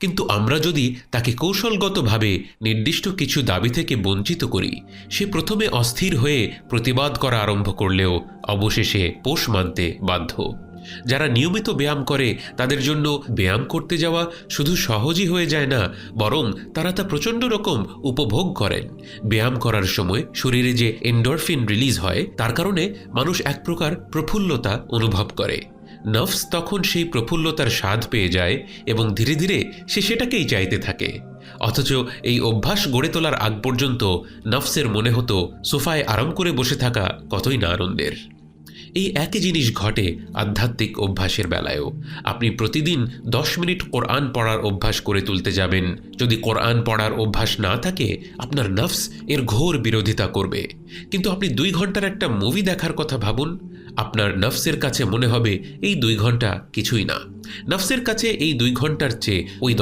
কিন্তু আমরা যদি তাকে কৌশলগতভাবে নির্দিষ্ট কিছু দাবি থেকে বঞ্চিত করি, সে প্রথমে অস্থির হয়ে প্রতিবাদ করা আরম্ভ করলেও অবশেষে পোষ মানতে বাধ্য। যারা নিয়মিত ব্যায়াম করে তাদের জন্য ব্যায়াম করতে যাওয়া শুধু সহজই হয়ে যায় না, বরং তারা তা প্রচণ্ড রকম উপভোগ করেন। ব্যায়াম করার সময় শরীরে যে এন্ডরফিন রিলিজ হয় তার কারণে মানুষ এক প্রকার প্রফুল্লতা অনুভব করে। নফস তখন সেই প্রফুল্লতার স্বাদ পেয়ে যায় এবং ধীরে ধীরে সে সেটাকেই চাইতে থাকে। অথচ এই অভ্যাস গড়ে তোলার আগ পর্যন্ত নফসের মনে হতো সোফায় আরাম করে বসে থাকা কতই না আনন্দের। এই একই জিনিস ঘটে আধ্যাত্মিক অভ্যাসের বেলায়ও। আপনি প্রতিদিন 10 মিনিট কোরআন পড়ার অভ্যাস করে তুলতে যাবেন, যদি কোরআন পড়ার অভ্যাস না থাকে আপনার নফস এর ঘোর বিরোধিতা করবে। কিন্তু আপনি 2 ঘন্টার একটা মুভি দেখার কথা ভাবুন, আপনার নফসের কাছে মনে হবে এই 2 ঘন্টা কিছুই না। নফসের কাছে এই 2 ঘন্টার চেয়ে ওই